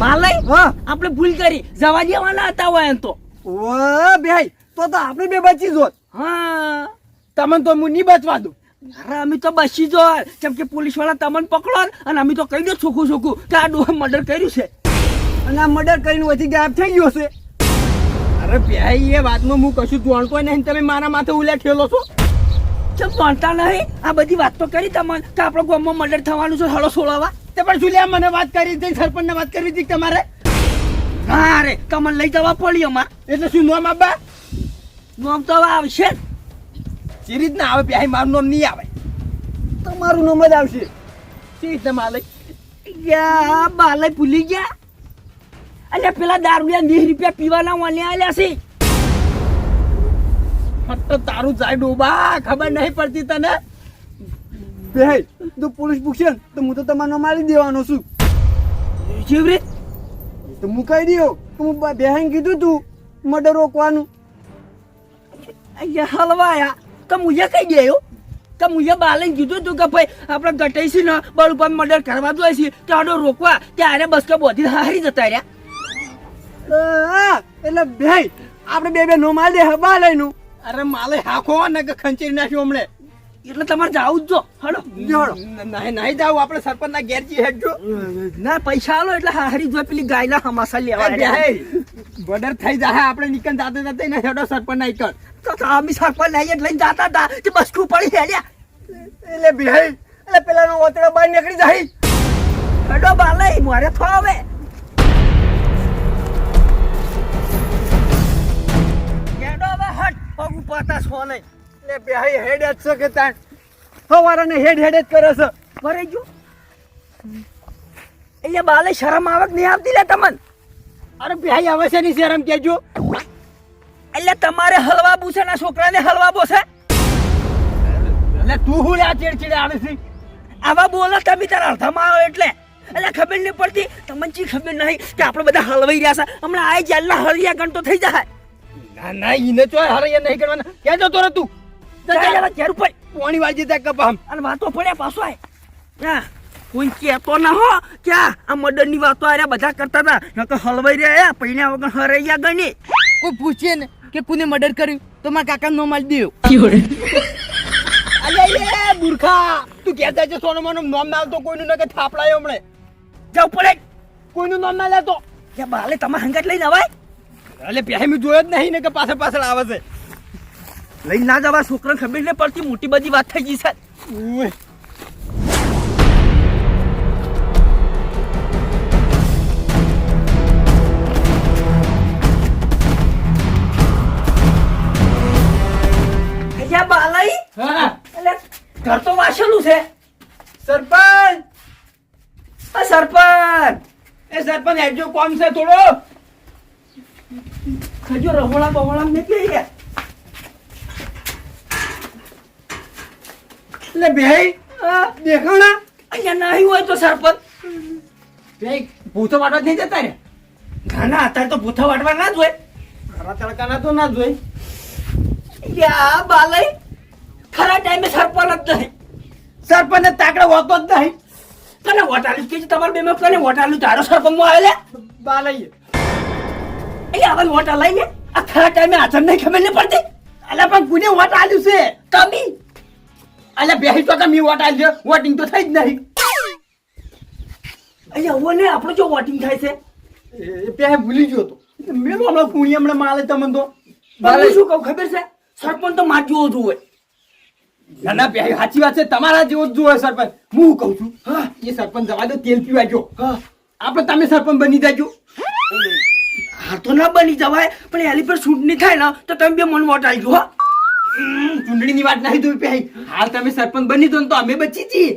માલય હા આપણે ભૂલ કરી જવા દેવાના હતા હોય એમ તો ઓ ભાઈ તો આપણે બે બચી જોત. હા તમને તો હું નહીં બચવા દઉં. અરે અમે તો બસી જો કેમ કે પોલીસ વાળા તમને પકડો અને અમે તો કહી દો છોકું કે આ ડોહે મર્ડર કર્યું છે અને આ મર્ડર કરીને વચ્ચે ગાયબ થઈ ગયો છે. અરે ભાઈ એ વાતમાં હું કશું જાણતો નહીં. તમે મારા માથે ઉલ્યા ઠેલો છો. કેમ જાણતા નહીં? આ બધી વાત તો કરી તમને કે આપણો ગામમાં મર્ડર થવાનું છે હળો છોડાવવા. તે પણ શું લે મને વાત કરી હતી, સરપંચને વાત કરી હતી તમારે. હા રે તમને લઈ જવા પડી અમાર. એટલે શું નામ આબા? નામ તો હવે આવશે સી રીતના આવે ભાઈ? મારું નામ નહીં આવે. તમારું નામ જ આવશે. સી રીતના માલય? યા બાલય ભૂલી ગયા. અલ્યા પેલા દારૂડિયા 20 રૂપિયા પીવાના વાલ્યા આલ્યા છે. ફક્ત તારું જાય ડોબા, ખબર નહીં પડતી તને. ભાઈ તો પોલીસ પૂછશે ને તો હું તો તમારું મારી દેવાનો છું. જીવરી તો હું કહી દઉં તો હું બેહાઈ કીધું તું મર્ડર રોકવાનું. અહીંયા હલવાયા તો મુજે કઈ ગયો કે મુજે બાલને કીધું તું કે ભાઈ આપણે ગટાઈ છે ને બળ ઉપર મર્ડર કરવા જોઈએ છે તો આડો રોકવા ત્યારે બસ કે બોધી હારી જતા રહ્યા. એટલે ભાઈ આપણે બે નો માલ દે હબા લઈનું. અરે માલે હાખો ને કે ખંચી નાખ્યો હમણે. એટલે તમારે જાવું જ જો હડો નહીં જાવ આપણે સરપંચ ના ઘેર જી હેડજો. ના પૈસા આલો એટલે હારી જો પેલી ગાયના હમાસા લેવા બર્ડર થઈ જાય આપણે નીકળ જાતે જાતે ને હેડો સરપંચ ના નીકળ. તો અમે સરપંચ લઈને જતા હતા કે બસકું પડી હેડ્યા. એટલે ભાઈ એટલે પેલાનો ઓતડો બહાર નીકળી જાય. હડો બાલય મારે થો હવે હેડો હવે હટ પગ ઉપાતા છો નહીં. એટલે ભાઈ હેડ જ છે કે તાણ સવારાને હેડ જ કરે છે. ભરે જો એટલે બાલે શરમ આવક નહીં આવતી લે તમને? અરે ભાઈ આવે છે ની શરમ કેજો. એટલે તમારે હલવા પૂછે ના છોકરાને હલવા બોસે. એટલે તું હું આ ચીડચીડે આવે છે? આવા બોલો તમે તારા અડધામાં આવો એટલે ખબર નહીં પડતી તમને ચી ખબર નહીં કે આપણે બધા હલવાઈ રહ્યા છે. હમણાં આ જેલના હળિયા ગણતો થઈ જાય. ના ઈને ચોય હરૈયા નહીં કરવાના. ક્યાં જતો રે તું? ઘેર ઉપર પોણી વાળી જતા કપામ અને વાતો પડ્યા પાછો આય. હા કોઈ કહેતો ના હો ક્યાં આ મર્ડરની વાતો આર્યા બધા કરતા હતા નકર હલવાઈ રહ્યા પૈણા વગર હરૈયા ગણી. કોઈ પૂછે ને કે કોને મર્ડર કર્યું તો મારા કાકા નો માલ દેવ. અલે એ મૂર્ખા તું કહેતા છે સોનો મનો નામ ના તો કોઈનું ન કે થાપડાયો હમણે. જાવ પડે કોઈનું નામ ના લેતો. કે બાલે તમે હંગાટ લઈને આવાય. અલે પહે મેં જોયો જ નહીં ને કે પાછળ પાછળ આવે છે. લઈને ના જવા છોકરાને ખબર નહીં પડતી મોટી બધી વાત થઈ ગઈ છે. ઓય બાલય હા એટલે ઘર તો વાસેલું છે. સરપંચ સરપંચ એ સરપંચ હેડજો કોમ છે થોડો. ખજો રહોળા બહોળા નીકળી ગયા. એટલે ભાઈ દેખાણા અહીંયા નહીં હોય તો સરપંચ ભાઈ ભૂતો વાટવા નહીં જતા રે. ઘણા અત્યારે તો ભૂથા વાટવા ના જ હોય. ખરા તડકાના તો ના જોઈ. યા બાલય ખરા ટાઈમે સરપંચ જ નહીં. સરપંચ તાકડા હોતો જ નહીં. કને વટાલું કે તમારે બે માં કને વટાલું તારો સરપંચ માં આવેલે બાલઈએ એટલે હવે વોટ લઈને આ ખરા ટાઈમે હાજર નહીં ખબર નહીં પડતી. અલ્યા પણ કોને વોટ આલ્યું છે? તમે અલ્યા બેહી તો તમે વોટ આલ્યો. વોટિંગ તો થઈ જ નહીં. અહીંયા હવે ને આપણું જો વોટિંગ થાય છે એ પહે ભૂલી ગયો તો મેં તો હમણાં પૂણી હમણાં માલે તમને તો હું શું કહું ખબર છે સરપંચ તો માર જેવો જ હોય. ના ના ભાઈ સાચી વાત છે. તમારા જેવો જ જોવે સરપંચ. હું કહું છું હા એ સરપંચ જવા દો તેલ પીવા જો. આપણે તમે સરપંચ બની જાજો. હા તો ના બની જવાય પણ એની પર ચૂંટણી થાય ને તો તમે બે મન વોટ આલજો. હા ચૂંટણીની વાત નહીં જોઈ ભાઈ. હાલ તમે સરપંચ બની દો ને તો અમે બચી છીએ.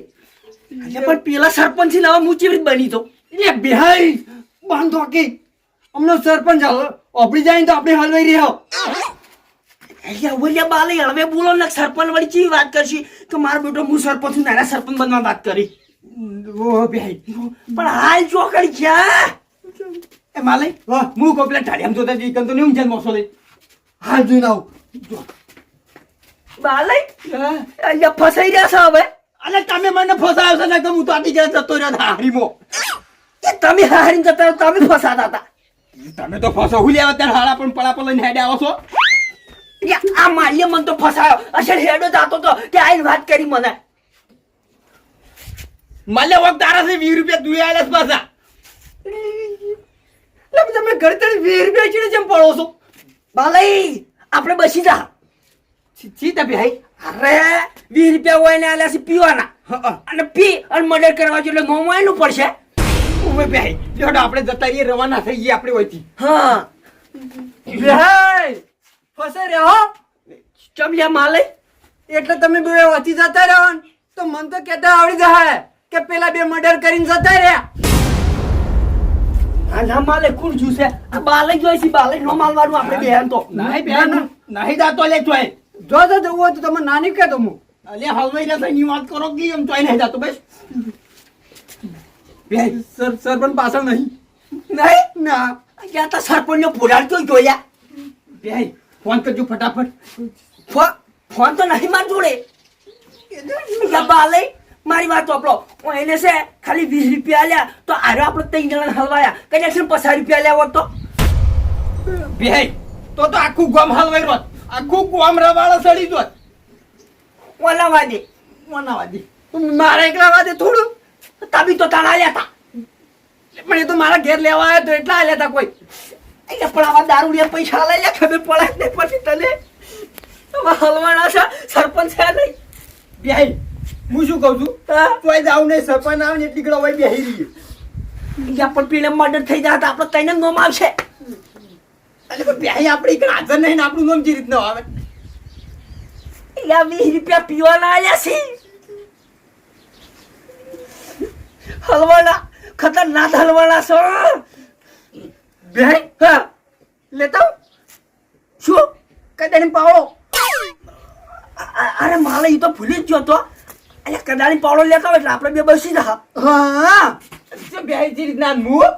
પણ પેલા સરપંચ થી હું કેવી રીતે બની તો એ ભાઈ બાંધો કે અમને સરપંચ ઓપડી જાય તો આપણે હલવાઈ રહ્યો. અહીંયા ઓલિયા બાલે હવે બોલો ને સરપંચ વાળી ચી વાત કરશી કે મારો બેટો હું સરપંચ છું નાના સરપંચ બનવા વાત કરી. ઓ ભાઈ પણ હાલ ચોકડી ક્યાં એ માલય હું કોપલા ઢાળિયામ જોતા જઈ કંતો નહીં ઊંઝા મોસો લઈ હાલ જોઈને આવું. બાલે અહીંયા ફસાઈ રહ્યા છો હવે. અલે તમે મને ફસાયો છે ને કે હું તો આટી ગયા જતો રહ્યો હારીમો. એટલે તમે હારીને જતા રહો, તમે ફસાતા હતા. તમે તો ફસો હું લેવા ત્યારે હાડા પણ પડાપડ લઈને હેડે આવો છો. એટલે આ માલ્ય મને તો ફસાયો. અસલ હેડો જાતો તો તે આઈને વાત કરી મને. માલે વખત તારા છે 20 રૂપિયા તું આલે પાછા. એટલે તમે ઘરે તને 20 રૂપિયા ચીડે જેમ પડો છો. બાલઈ આપણે બસી જા. સીતા ભાઈ અરે 20 રૂપિયા હોય ને આલ્યા છે પીવાના. અને પી અને મર્ડર કરવા એટલે મોમાયનું પડશે. ઉમે ભાઈ જોડો આપણે જતા રહીએ રવાના થઈ ગઈએ આપણે હોયથી. હા ભાઈ ફસે રહ્યો ચમલિયા માલે એટલે તમે બે વચ્ચે જતા રહ્યો ને, તો મન તો કેતા આવડી જાય કે પેલા બે મર્ડર કરીને જતા રહ્યા. ના માલે કોણ જોશે? આ બાલે જોઈ છે, બાલે નો માલવાનું આપણે બેન તો નહીં ભાઈ નહીં જાતો લે ચોય. જો તો જવું હોય તો તમે નાની કહેતો હું. અલે હલવાઈ રહ્યા ની વાત કરો કે એમ ચોય નહીં જાતો બસ. ભાઈ સર પણ પાછળ નહીં. નહીં ના અહીંયા તો સરપંચનો ફોડાડ તો જોયા. ભાઈ ફોન કરજો ફટાફટ. ફોન તો નહીં માર જોડે. બાલે મારી વાત ચોપડો એને છે ખાલી 20 રૂપિયા આલ્યા તો આરે આપણે 3 જણા હલવાયા. કદાચ 50 રૂપિયા આલ્યા હોત તો ભાઈ તો આખું ગામ હલવાઈ રોત. આખું ગામ રવાળો સડી જોત. ઓલા વાદે મનાવાદી મારા એકલા વાદે થોડું, તબી તો તારા આલ્યા હતા. પણ એ તો મારા ઘેર લેવા આવ્યો તો એટલા આલ્યા હતા કોઈ. એટલે પણ આવા દારૂ લે પૈસા લઈ લે ખબર પડે ને પછી તને હવે હલવાના છે સરપંચ છે નહીં. ભાઈ હું શું કહું છું હા? તોય જાવ નહીં સરપંચ આવે ને એટલી ગળો હોય બેહી રહીએ. ત્યાં પણ પીને મર્ડર થઈ જાય તો આપણે તઈને નોમ આવશે. એટલે પણ ભાઈ આપણે ఇక్కడ હાજર નહીં ને આપણું નામ જે રીતના આવે. યા 20 રૂપિયા પીવાના આલ્યા છે. હલવાના ખતરનાક હલવાના છો. ભાઈ હા લેતા આવું? શું? કદાની પાવડો. અરે માલે ઈ તો ભૂલી જ ગયો તો. અલ્યા કદાળી પાવડો લેતા હોય એટલે આપણે બે બસી જા. હા ભાઈ જે રીતના હું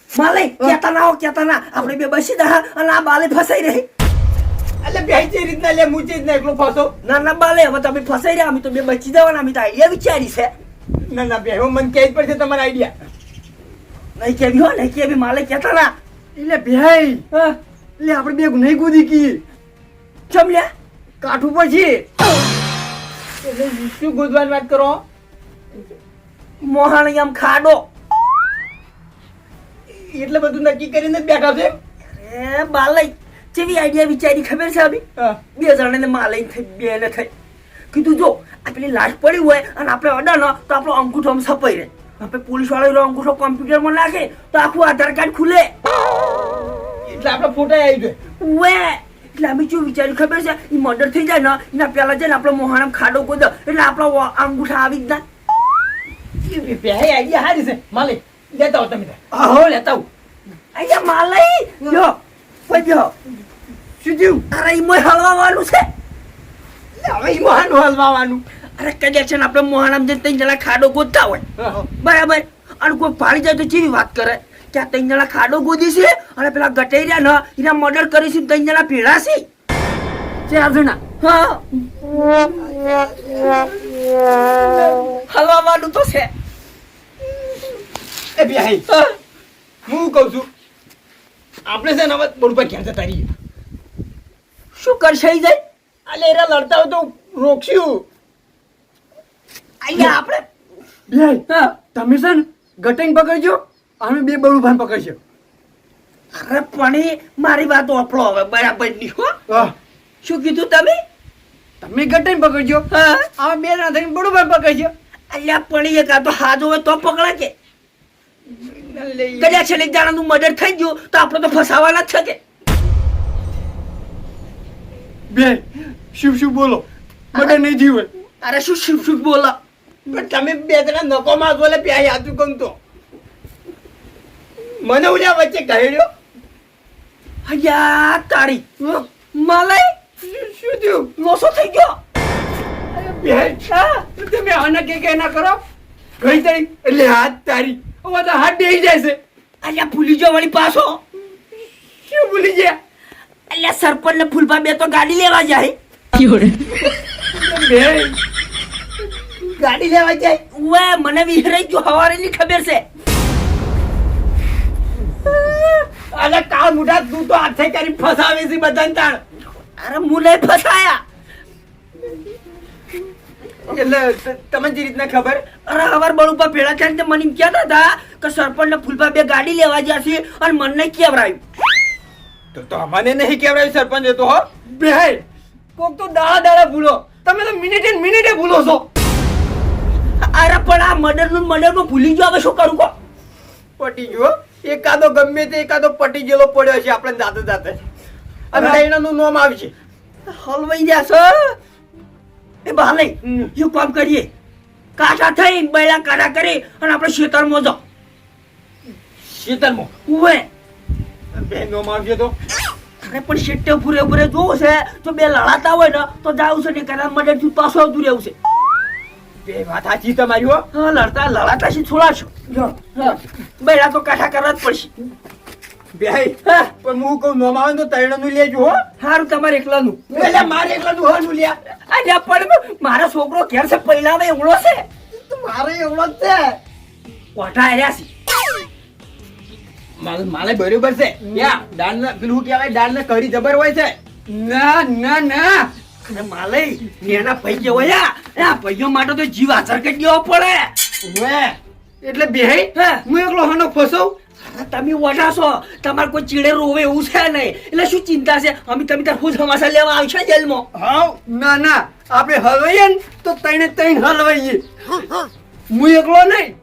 માલે કેતા ના હો કેતા ના આપણે બે બસી જા અને આ બાલે ફસાઈ રહી. એટલે ભાઈ જે રીતના લે હું જે રીતના એકલો ફસો. ના ના બાલે હવે તમે ફસાઈ રહ્યા. અમે તો બે બચી જવાના. અમે તો આઈડિયા વિચારી છે. ના ના ભાઈ હવે મને કહી જ પડશે તમારા આઈડિયા. નહીં કેવી હો નહીં કેવી માલે કેતા ના. એટલે ભાઈ હા એટલે આપણે બે નહીં કૂદી કી ચમ લ્યા કાઠું પછી એટલે શું ગોદવાની વાત કરો? મોહાણી આમ ખાડો. એટલે બધું નક્કી કરીને જ બેઠા છે. એ બાલે કેવી આઈડિયા વિચારી ખબર છે અભી? હા. બે જણાને માલે થઈ બે ને થઈ કીધું જો આ પેલી લાશ પડી હોય અને આપણે અડા ન તો આપણો અંગૂઠો આમ છપાઈ રહે. આપણે પોલીસ વાળો અંગૂઠો કોમ્પ્યુટરમાં નાખે તો આખું આધાર કાર્ડ ખુલે. એટલે આપણે ફોટા આવી જાય. વે એટલે અમે શું વિચાર્યું ખબર છે? એ મર્ડર થઈ જાય ને એના પેલા છે ને આપણે મોહાણામ ખાડો ગોદો એટલે આપણા અંગૂઠા આવી જ ના. ભાઈ આઈડિયા સારી છે. માલિક લેતા હો તમે. આહો લેતા આવું. અહીંયા માલઈ જો કોઈ જો શું થયું? અરે ઈ મોય હલવાવાનું છે. હવે ઈ મહાન હલવાવાનું. અરે કદાચ છે ને આપણે મોહાણામ જઈને 3 જણા ખાડો ગોદતા હોય બરાબર અને કોઈ ભાળી જાય તો કેવી વાત કરે કે આ 3 જણા ખાડો ગોદી છે અને પેલા ગટાઈ રહ્યા ને એના મર્ડર કરીશું 3 જણા ભેળા છે. 4 જણા. હા હલવાવાનું તો છે. એ ભાઈ હું કહું છું આપણે છે ને હવે બરોબર ઘેર જતા રહીએ. શું કરશે ઈ જાય? અલે એરા લડતા હોય તો રોકશું. અહીંયા આપણે ભાઈ હા તમે છે ને ગટિંગ પકડજો અમે બે બળું ભાન પકડશે. અરે પણ એ મારી વાત ઓપડો હવે બરાબર ની હો. હા શું કીધું તમે? તમે ગટિંગ પકડજો હા અમે બે ના થઈને બળું ભાન પકડશે. અલ્યા પણ એ કાં તો હાથ હોય તો પકડે કે કદાચ એક જણાનું મર્ડર થઈ ગયું તો આપણે તો ફસાવાના જ છે કે. બે શુભ શુભ બોલો મર્ડર નહીં થયું હોય. અરે શું શુભ શુભ બોલો. પણ તમે બે જણા નકો માં બોલે પ્યાય આતું કમ તો મને ઉલ્યા વચ્ચે કહેડ્યો. અલ્યા તારી મલાઈ શું થયું? લોસો થઈ ગયો. ભાઈ હા તમે આના કે ના કરો ગઈ તારી એટલે હાથ તારી હવે તો હાથ બેસી જાય છે. અલ્યા ભૂલી જાઓ વળી પાછો. શું ભૂલી ગયા? અલ્યા સરપંચ ને ફૂલપા બે તો ગાડી લેવા જાય. ભાઈ ગાડી લેવા જાય. ઉવે મને વિહરાઈ ગયો હવારેની ખબર છે. અરે કાળ મુઢા તું તો હાથે કરી ફસાવે છે બધાને તાણ. અરે હું નહીં ફસાયા. એટલે તમને જે રીતના ખબર અરે હવાર બળુપા ભેળા થઈને તે મને એમ કહેતા હતા કે સરપંચ ને ફૂલપા બે ગાડી લેવા ગયા છે અને મને કેવરાયું. તો અમને નહીં કેવડાવ્યું સરપંચ એ તો હો બે કોક તો દાડા ભૂલો તમે તો મિનિટે ભૂલો છો. અરે પણ આ મર્ડર નું ભૂલી ગયો હવે શું કરું કો. પટી ગયો એકાદો ગમે તે એકાદો પટી ગયેલો પડ્યો છે આપણે જાતે જાતે અને એનાનું નામ આવશે. હલવાઈ જશો એ ભાલે એવું કામ કરીએ કાઢા થઈ બૈલા કાઢા કરી અને આપણે ખેતરમાં જાઓ. શીતલમાં ઉવે બે નામ આવશે તો અરે પણ શેટ્ટે પૂરે જોવું છે તો બે લડાતા હોય ને તો જાવું છે ને કદાચ મર્ડર થી પાછો આવતું રહેવું છે. બે વાત સાચી તમારી હો. હા લડાતા છે છોડાશો બૈલા તો કાઢા કરવા જ પડશે. બે પણ હું કહું નામ આવે તો તૈણનું લેજો હો. સારું તમારે એકલાનું એટલે મારે એકલાનું હોવાનું લ્યા. અલ્યા પણ મારો છોકરો ઘેર છે પહેલા એવડો છે તો મારે એવડો જ છે કોઠા આવ્યા છે. માલે બરોબર છે યા દાળ ને પેલું કહેવાય દાળ ને કઢી જબર હોય છે. ના ના ના અને માલે એના ભાઈ જે હોય આ ભાઈઓ માટે તો જીવ હાજર કરી દેવો પડે. વે એટલે બે હે હું એકલો હાનો ફસવ. તમે ઓછા છો તમારે કોઈ ચીડે રોવે એવું છે નહીં એટલે શું ચિંતા છે અમે તમે તાર ખુદ હમાસા લેવા આવશે જેલમાં. હાવ ના ના આપણે હલવાઈએ ને તો તઈને તઈને હલવાઈએ હું એકલો નહીં.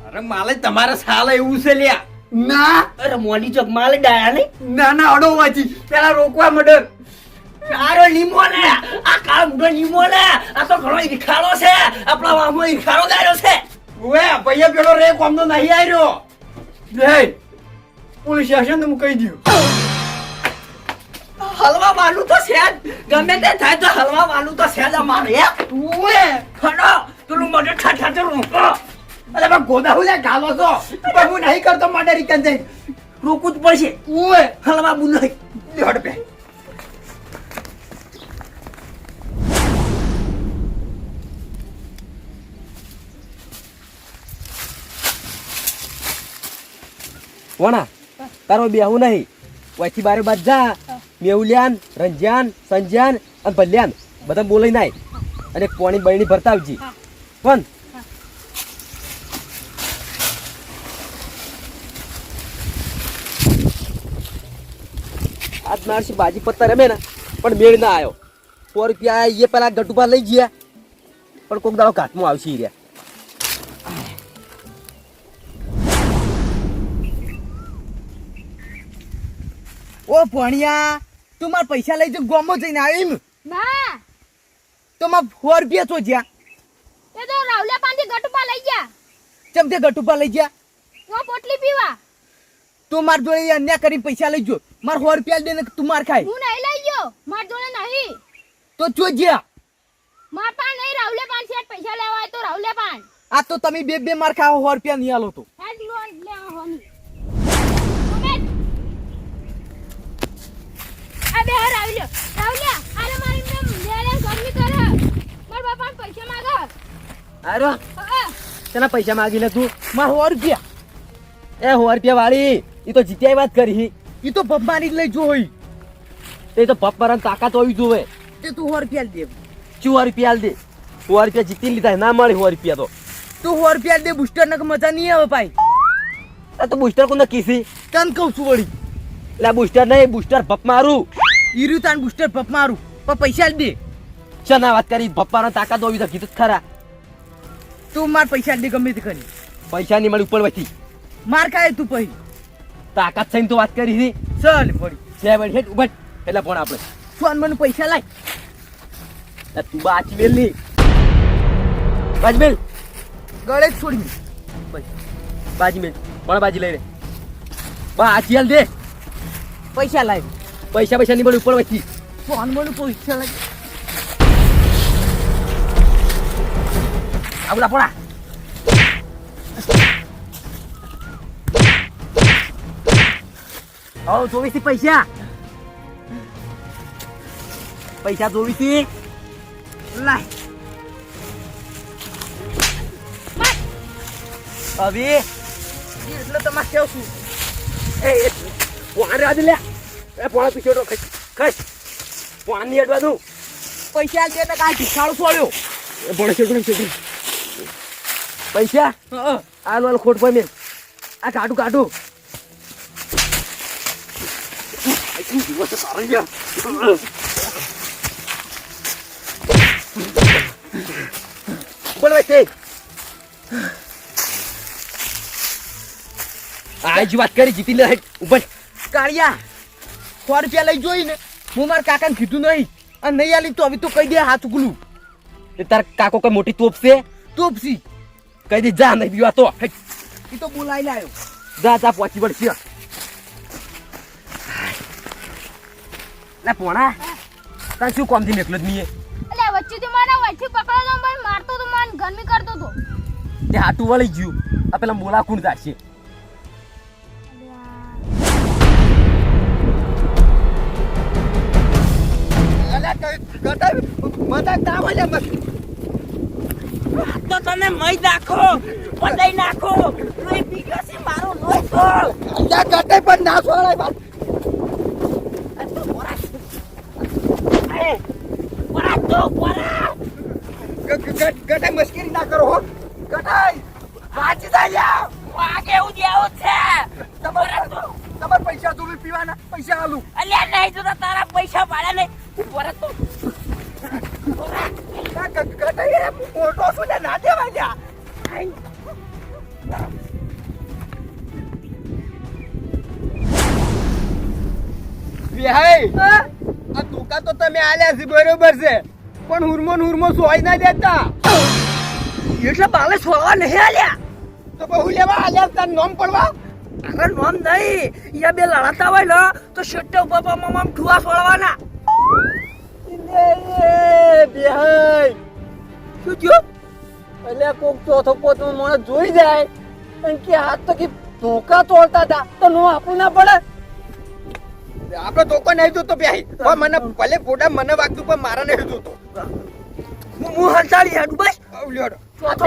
અરે માલે તમારે સાલે એવું છે લ્યા. ના અરે મોડી ચોક માલે ડાયા નહીં ના ના અડો વાંચી પેલા રોકવા મડર. આરો લીમો ને આ કાળ મોટો લીમો ને આ તો ઘણો ઈખાડો છે આપણા વામો ઈખાડો ગાયો છે. વે ભૈયા પેલો રે કોમ તો નહીં આવ્યો. બે પોલીસ સ્ટેશન તો હું કહી દઉં. હલવા વાલું તો છે જ. ગમે તે થાય તો હલવા વાલું તો છે જ અમારે વે ખડો પેલું મોઢે ઠાઠા રોકો અરે બા ગોદા હું ગાલો છો પણ હું નહીં કરતો માટે રીકન જઈ રોકવું જ પડશે. ઓય હલવા બુ નહીં દોડ બે. વણા તારો બેહું નહીં વહીથી બારે બાદ જા મેહુલિયાન રંજ્યાન સંજ્યાન અને ભલ્યાન બધા બોલાઈ નાય અને પોણી બહેણી ભરતા આવજી કોણ આજ મારસી બાજી પત્તા રમે ને પણ મેળ ના આવ્યો 100 રૂપિયા એ પેલા ગટુપા લઈ ગયા પણ કોક દાડો ઘાટમાં આવશે ઈ રહ્યા. ઓ ભણિયા તું મારા પૈસા લઈ જઈને ગોમો જઈને આવી ના તો માં 100 રૂપિયા તો જ્યાં એ તો રાવલે પાંથી ગટુપા લઈ ગયા ચમ તે ગટુપા લઈ ગયા હું પોટલી પીવા તું માર જોડે અન્યાય કરીને પૈસા લઈ જો માર 100 રૂપિયા દે ને તું માર ખાય હું નહીં લઈ ગયો માર જોડે નહીં તો જો જ્યાં માર પાન નહીં રાવલે પાન છે પૈસા લેવા હોય તો રાવલે પાન આ તો તમે બે માર ખાઓ 100 રૂપિયા નહીં આલો તો હેડ લોન લે હોની અબે રાવલે અરે મારી મેં લેલે ગરમી કરે માર બાપા પૈસા માંગે અરે હા તેના પૈસા માંગીને તું માર 100 રૂપિયા એ 100 રૂપિયા વાળી ઈ તો જીત્યાઈ વાત કરી ઈ તો ભપમારી જ લઈ જોઈ તે તો ભપમારાની તાકાત હોવી જોવે તે તું 100 રૂપિયા દે 100 રૂપિયા દે 100 રૂપિયા જીતી લીધા ના મળે 100 રૂપિયા તો તું 100 રૂપિયા દે બુસ્ટર ને મજા નહીં આવે ભાઈ આ તો બુસ્ટર કોને કીસી તન કહું છું વળી એટલે બુસ્ટર નહીં બુસ્ટર ભપ મારું ઈરુ તાન બુસ્ટર ભપ મારું પણ પૈસા દે ચના વાત કરી ભપમારાની તાકાત હોવી તો કીધું ખરા તું માર પૈસા દે ગમે તે કરી પૈસા નહીં મળી ઉપર વધી માર ખાય તું પછી તાકાત થઈને તો વાત કરી હતી ચાલ પડી છે વળી હેડ ઉભટ એટલે પણ આપણે ફોન મને પૈસા લાય તું બાચી બેલ ની બાજ બેલ ગળે જ છોડી બાજી મેલ પણ બાજી લઈ રે બાજી હાલ દે પૈસા લાય પૈસા નહીં મળે ઉપર વધી ફોન મને પૈસા લાય આવડા પડા આવો 24 પૈસા પૈસા 24 લાય હવે એટલે તમારે કેવું છું એ પોણા રેવા દે લે એ પોણા પીછો તો ખસ પોણા ની હેડવા દઉં પૈસા દે તો કાંઈ ભિખાડો છોડ્યો એ પોણા છોડ્યો પૈસા આ લો ખોટ પર મેં આ કાઢું બોલ ભાઈ તે આજ વાત કરી જીતી લે ઉપર કાળિયા 100 રૂપિયા લઈ જોઈ ને હું મારા કાકાને કીધું નહીં અને નહીં આલી તો હવે તો કહી દે હાથ ઉગલું એ તાર કાકો કઈ મોટી તોપ છે તોપસી કહી દે જા નહીં પીવા તો એ તો બોલાઈ લાયો જા પહોંચી પડશે લે પોણા તાર શું કોમ થી નીકળ્યો જ નહીં એટલે વચ્ચેથી મને વચ્ચે પકડો તો મને મારતો તો મને ગરમી કરતો તો તે હાટું વળી ગયું આ પેલા મોલા કુણ જાશે તો તમે મય નાખો પડાઈ નાખો લોહી પીગા છે મારો લોહી તો અહીંયા ગટે પર ના છોડાય બાપ ગટે મસ્કરી ના કરો હો ગટાઈ વાંચી જાય વાગે એવું જેવું છે તમાર પૈસા તું પીવાના પૈસા આલું અલ્યા નહીં તો તારા પૈસા પાડ્યા નહીં ઉપર તો ગટાઈ મોટો શું છે ના દેવાય આ ટૂંકા તો તમે આલ્યા છે બરોબર છે પણ હુરમો સોય ના દેતા એટલે બાલે છોડવા નહીં આલ્યા તો બહુ લેવા આલ્યા તાર નોમ પડવા અરે નોમ નહીં યા બે લડાતા હોય ને તો શેટ્ટે ઉપર મામા ઠુવા છોડવાના બેહાઈ શું થયું એટલે કોક ચોથો પોતો મને જોઈ જાય અને કે હાથ તો કે ધોકા તોડતા હતા તો નો આપણું ના પડે આપણે ધોકો નહીં જોતો બેહી મને ભલે ફોટા મને વાગતું પણ મારા નહીં જોતો હું હલતાડી હેડું બસ લ્યોડો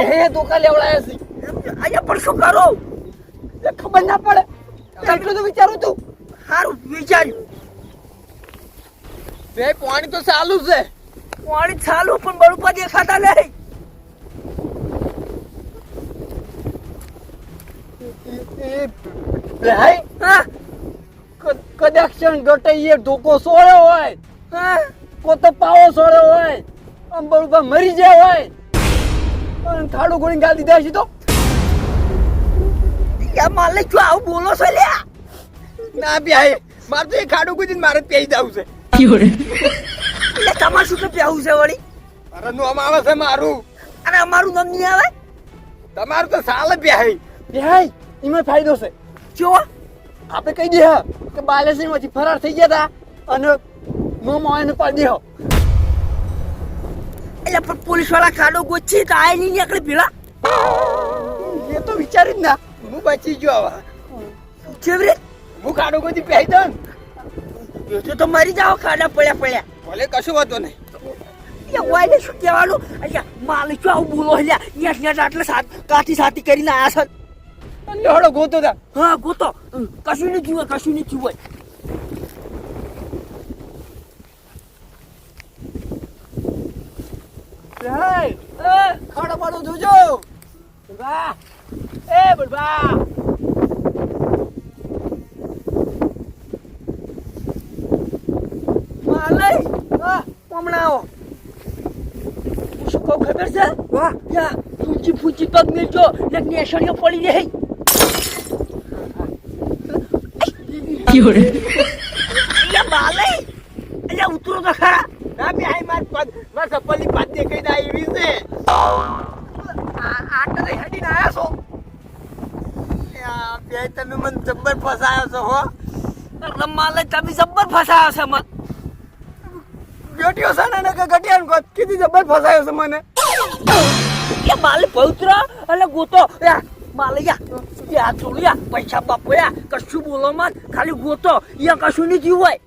હે ધોકા લેવડાયા છે અહીંયા પણ શું કરો ખબર ના પડે એટલું તો વિચારું તું સારું વિચાર્યું બે પાણી તો ચાલુ છે પાણી ચાલુ પણ બળુપા દેખાતા નહીં ભાઈ હા કદાચ ક્ષણ ઘટે એ ધોકો સોળ્યો હોય હા કો તો પાવો સોળ્યો હોય આમ બળુપા મરી જાય હોય પણ થાળું ગોળી ગાલ દીધા છે તો યા માલે જો આવું બોલો છો લ્યા ના ભાઈ મારે તો એ ખાડું કુદીને મારે પેઈ જવું છે એટલે તમારે શું કે પ્યાવું છે વળી મારું નામ આવે છે મારું અને અમારું નામ નહીં આવે તમારું તો સાલ ભાઈ ભાઈ એમાં ફાયદો છે જો આપણે કહી દે કે બાલેસિંહ માંથી ફરાર થઈ ગયા હતા અને મોમો એને પાડી દે એટલે પણ પોલીસ વાળા ખાડો ગોચી તો આ નહીં નીકળે પેલા એ તો વિચારી જ ના હું બચી ગયો હવે કેવી રીતે હું ખાડો ગોતી પહેરી દઉં તો મરી જાઓ ખાડા પડ્યા ભલે કશું વાંધો નહીં એ વાયને શું કહેવાનું અહીંયા માલિક જો આવું બોલો લ્યા નેટ આટલે કાઠી સાથી કરીને આયા છે લેવડો ગોતો તા હા ગોતો કશું નહીં જુએ ખાડો પાડો જોજો બળબા એ બળબા માલિક હમણાં આવો શું કહું ખબર છે વાહ યા ફૂંચી પગ મેલજો ને નેશણીઓ પડી રહી અલ્યા ઉતરો તો ખરા ના ભાઈ માર ચપ્પલની પાત દેખાઈ દા એવી છે આટલે હેડીને આયા છો બે તમે મને જબ્બર ફસાયો છો હો માલે તમે જબ્બર ફસાયો છે મત ગટિયો છે ને કે ગટિયાન ગોત કીધી જબ્બર ફસાયો છે મને કે માલે પવિત્ર એટલે ગોતો માલે યા ચોલિયા પૈસા બાપોયા કશું બોલો મત ખાલી ગોતો યા કશું નહીં થયું હોય